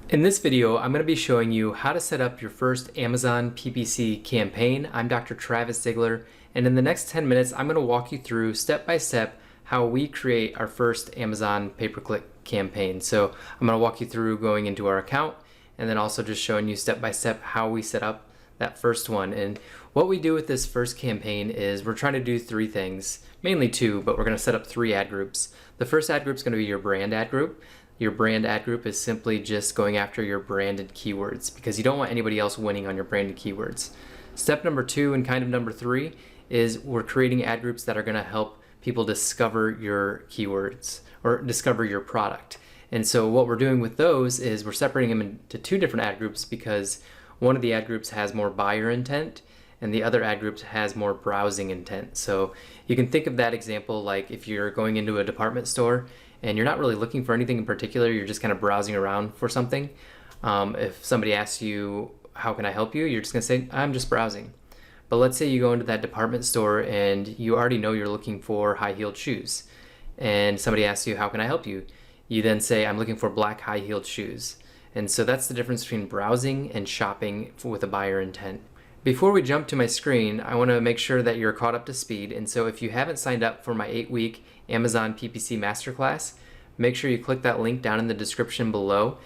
In this video, I'm going to be showing you how to set up your first Amazon PPC campaign. I'm Dr. Travis Ziegler, and in the next 10 minutes, I'm going to walk you through step by step how we create our first Amazon pay-per-click campaign. So I'm going to walk you through going into our account and then also just showing you step by step how we set up that first one. And what we do with this first campaign is we're trying to do three things, mainly two, but we're going to set up three ad groups. The first ad group is going to be your brand ad group. Your brand ad group is simply just going after your branded keywords because you don't want anybody else winning on your branded keywords. Step number two and kind of number three is we're creating ad groups that are going to help people discover your keywords or discover your product. And so what we're doing with those is we're separating them into two different ad groups because one of the ad groups has more buyer intent and the other ad group has more browsing intent. So you can think of that example like if you're going into a department store and you're not really looking for anything in particular, you're just kind of browsing around for something. If somebody asks you, how can I help you? You're just gonna say, I'm just browsing. But let's say you go into that department store and you already know you're looking for high-heeled shoes. And somebody asks you, how can I help you? You then say, I'm looking for black high-heeled shoes. And so that's the difference between browsing and shopping with a buyer intent. Before we jump to my screen, I want to make sure that you're caught up to speed. And so if you haven't signed up for my 8-week Amazon PPC Masterclass, make sure you click that link down in the description below.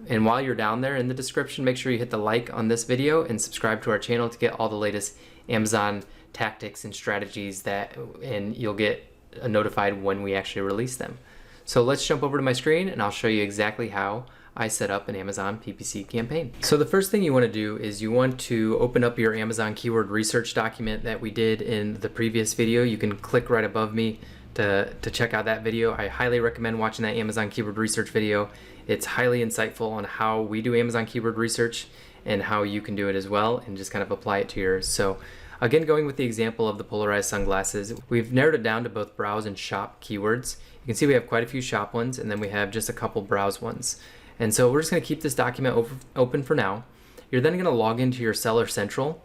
And while you're down there in the description, make sure you hit the like on this video and subscribe to our channel to get all the latest Amazon tactics and strategies and you'll get notified when we actually release them. So let's jump over to my screen and I'll show you exactly how I set up an Amazon PPC campaign. So the first thing you want to do is you want to open up your Amazon keyword research document that we did in the previous video. You can click right above me to check out that video. I highly recommend watching that Amazon keyword research video. It's highly insightful on how we do Amazon keyword research and how you can do it as well and just kind of apply it to yours. So again, going with the example of the polarized sunglasses, we've narrowed it down to both browse and shop keywords. You can see we have quite a few shop ones and then we have just a couple browse ones. And so we're just going to keep this document open for now. You're then going to log into your Seller Central.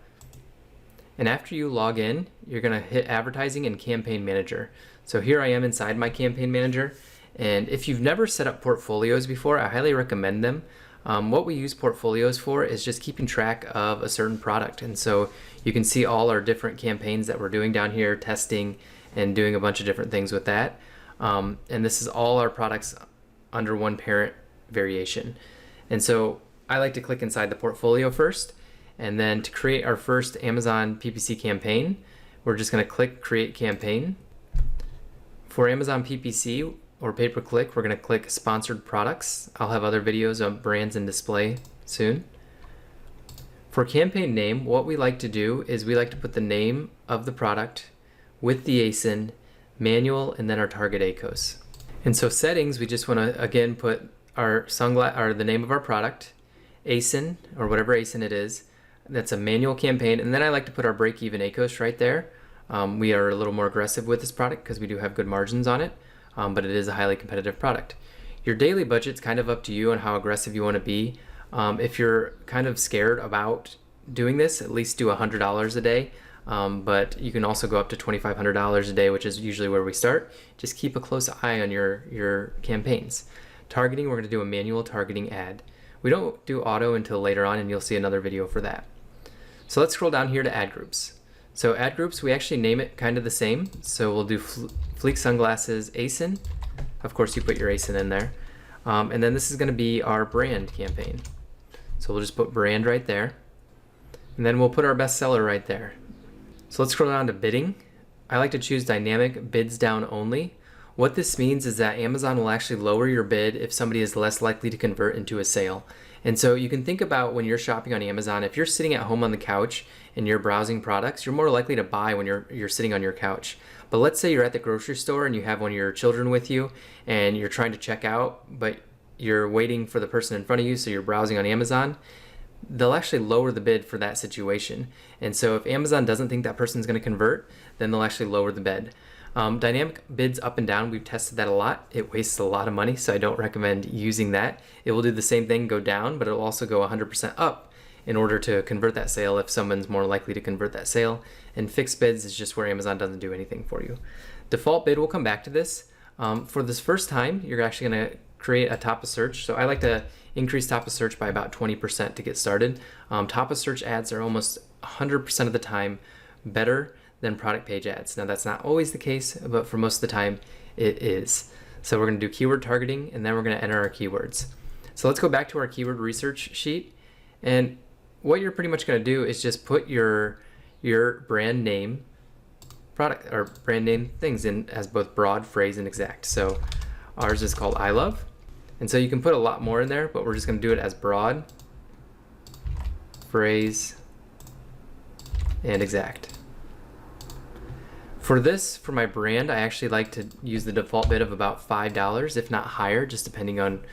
And after you log in, you're going to hit Advertising and Campaign Manager. So here I am inside my Campaign Manager. And if you've never set up portfolios before, I highly recommend them. What we use portfolios for is just keeping track of a certain product. And so you can see all our different campaigns that we're doing down here, testing and doing a bunch of different things with that. And this is all our products under one parent variation. And so I like to click inside the portfolio first, and then to create our first Amazon PPC campaign, we're just going to click Create Campaign. For Amazon PPC or pay-per-click, we're going to click Sponsored Products. I'll have other videos on brands and display soon. For campaign name, what we like to do is we like to put the name of the product with the ASIN, manual, and then our target ACOS. And so settings, we just want to again put our the name of our product, ASIN or whatever ASIN it is. That's a manual campaign, and then I like to put our break-even ACOS right there. We are a little more aggressive with this product because we do have good margins on it, but it is a highly competitive product. Your daily budget's kind of up to you on how aggressive you want to be. If you're kind of scared about doing this, at least do $100 a day. But you can also go up to $2,500 a day, which is usually where we start. Just keep a close eye on your campaigns. Targeting, we're going to do a manual targeting ad. We don't do auto until later on, and you'll see another video for that. So let's scroll down here to ad groups. So ad groups, we actually name it kind of the same. So we'll do Fleek Sunglasses ASIN. Of course, you put your ASIN in there. And then this is going to be our brand campaign. So we'll just put brand right there. And then we'll put our bestseller right there. So let's scroll down to bidding. I like to choose dynamic bids down only. What this means is that Amazon will actually lower your bid if somebody is less likely to convert into a sale. And so you can think about when you're shopping on Amazon, if you're sitting at home on the couch and you're browsing products, you're more likely to buy when you're sitting on your couch. But let's say you're at the grocery store and you have one of your children with you and you're trying to check out, but you're waiting for the person in front of you, so you're browsing on Amazon. They'll actually lower the bid for that situation. And so if Amazon doesn't think that person's going to convert, then they'll actually lower the bid. Dynamic bids up and down, we've tested that a lot. It wastes a lot of money, so I don't recommend using that. It will do the same thing, go down, but it'll also go 100% up in order to convert that sale if someone's more likely to convert that sale. And fixed bids is just where Amazon doesn't do anything for you. Default bid, we'll come back to this. For this first time, you're actually going to create a top of search. So I like to increase top of search by about 20% to get started. Top of search ads are almost 100% of the time better than product page ads. Now that's not always the case, but for most of the time it is. So we're going to do keyword targeting, and then we're going to enter our keywords. So let's go back to our keyword research sheet, and what you're pretty much going to do is just put your brand name product or brand name things in as both broad, phrase, and exact. So ours is called I love, and so you can put a lot more in there, but we're just going to do it as broad, phrase, and exact. For this, for my brand, I actually like to use the default bid of about $5, if not higher, just depending on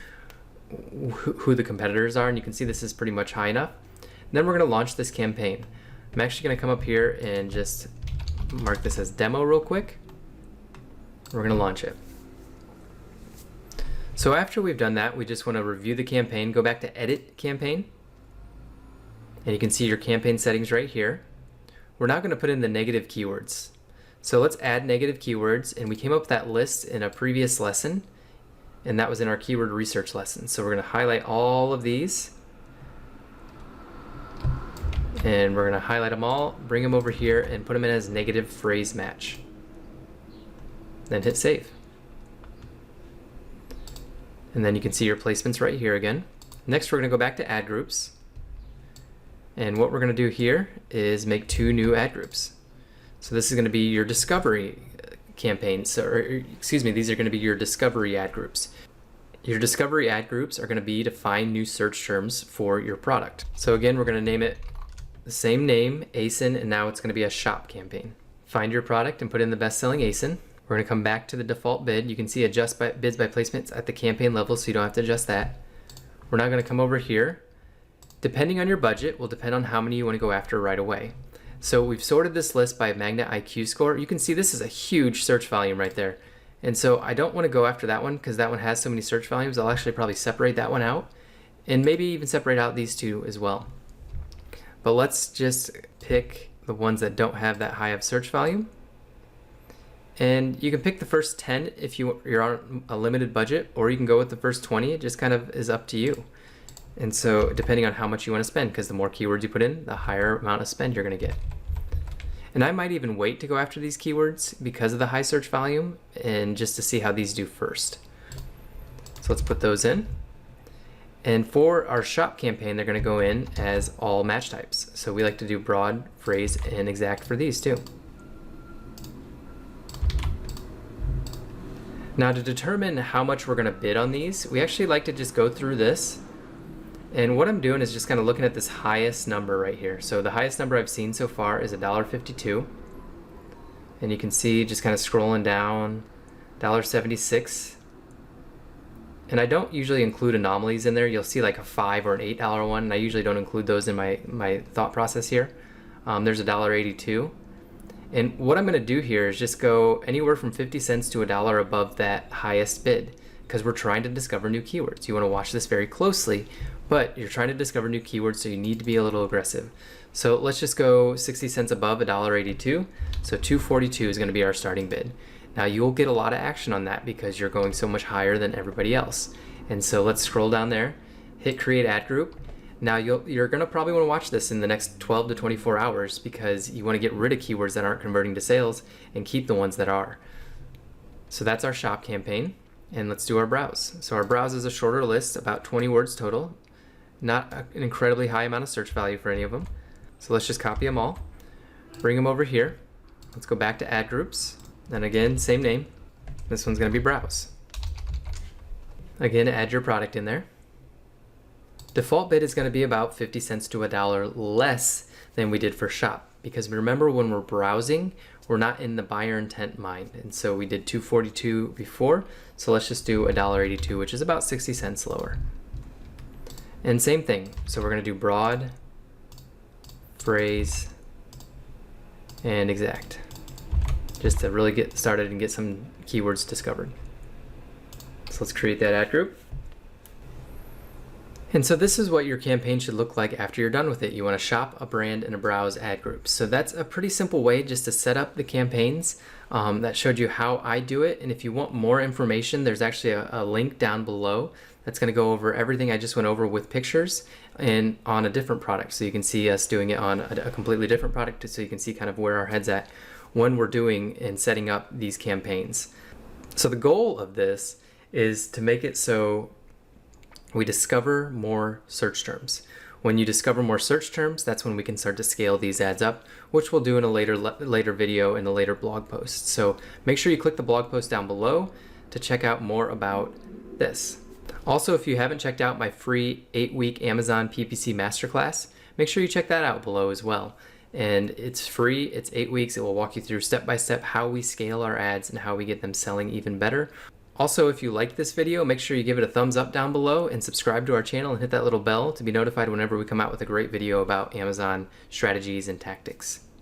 who the competitors are. And you can see this is pretty much high enough. And then we're going to launch this campaign. I'm actually going to come up here and just mark this as demo real quick. We're going to launch it. So after we've done that, we just want to review the campaign, go back to edit campaign, and you can see your campaign settings right here. We're now going to put in the negative keywords. So let's add negative keywords, and we came up with that list in a previous lesson, and that was in our keyword research lesson. So we're going to highlight all of these, and we're going to highlight them all, bring them over here, and put them in as negative phrase match. Then hit save. And then you can see your placements right here again. Next, we're going to go back to ad groups, and what we're going to do here is make 2 new ad groups. So this is going to be your discovery campaigns, excuse me, these are going to be your discovery ad groups. Your discovery ad groups are going to be to find new search terms for your product. So again, we're going to name it the same name, ASIN, and now it's going to be a shop campaign. Find your product and put in the best-selling ASIN. We're going to come back to the default bid. You can see adjust bids by placements at the campaign level, so you don't have to adjust that. We're now going to come over here. Depending on your budget will depend on how many you want to go after right away. So we've sorted this list by Magnet IQ score. You can see this is a huge search volume right there. And so I don't want to go after that one because that one has so many search volumes. I'll actually probably separate that one out and maybe even separate out these 2 as well. But let's just pick the ones that don't have that high of search volume. And you can pick the first 10 if you're on a limited budget, or you can go with the first 20. It just kind of is up to you. And so depending on how much you want to spend, because the more keywords you put in, the higher amount of spend you're going to get. And I might even wait to go after these keywords because of the high search volume and just to see how these do first. So let's put those in. And for our shop campaign, they're going to go in as all match types. So we like to do broad, phrase, and exact for these too. Now to determine how much we're going to bid on these, we actually like to just go through this. And what I'm doing is just kind of looking at this highest number right here. So the highest number I've seen so far is $1.52. And you can see just kind of scrolling down, $1.76. And I don't usually include anomalies in there. You'll see like a $5 or an $8 one, and I usually don't include those in my thought process here. There's $1.82. And what I'm going to do here is just go anywhere from 50 cents to $1 above that highest bid, because we're trying to discover new keywords. You want to watch this very closely, but you're trying to discover new keywords, so you need to be a little aggressive. So let's just go 60 cents above $1.82. So $2.42 is going to be our starting bid. Now you'll get a lot of action on that because you're going so much higher than everybody else. And so let's scroll down there, hit create ad group. Now you're going to probably want to watch this in the next 12 to 24 hours because you want to get rid of keywords that aren't converting to sales and keep the ones that are. So that's our shop campaign. And let's do our browse. So our browse is a shorter list, about 20 words total. Not an incredibly high amount of search value for any of them. So let's just copy them all, bring them over here. Let's go back to ad groups. And again, same name. This one's going to be browse. Again, add your product in there. Default bid is going to be about 50 cents to $1 less than we did for shop. Because remember, when we're browsing, we're not in the buyer intent mind. And so we did $2.42 before. So let's just do $1.82, which is about 60 cents lower. And same thing. So we're going to do broad, phrase, and exact, just to really get started and get some keywords discovered. So let's create that ad group. And so this is what your campaign should look like after you're done with it. You want to shop a brand and a browse ad groups. So that's a pretty simple way just to set up the campaigns. That showed you how I do it. And if you want more information, there's actually a link down below that's going to go over everything I just went over with pictures and on a different product. So you can see us doing it on a completely different product, so you can see kind of where our head's at when we're doing and setting up these campaigns. So the goal of this is to make it so we discover more search terms. When you discover more search terms, that's when we can start to scale these ads up, which we'll do in a later video and a later blog post. So make sure you click the blog post down below to check out more about this. Also, if you haven't checked out my free 8-week Amazon PPC Masterclass, make sure you check that out below as well. And it's free, it's 8 weeks. It will walk you through step by step how we scale our ads and how we get them selling even better. Also, if you liked this video, make sure you give it a thumbs up down below and subscribe to our channel and hit that little bell to be notified whenever we come out with a great video about Amazon strategies and tactics.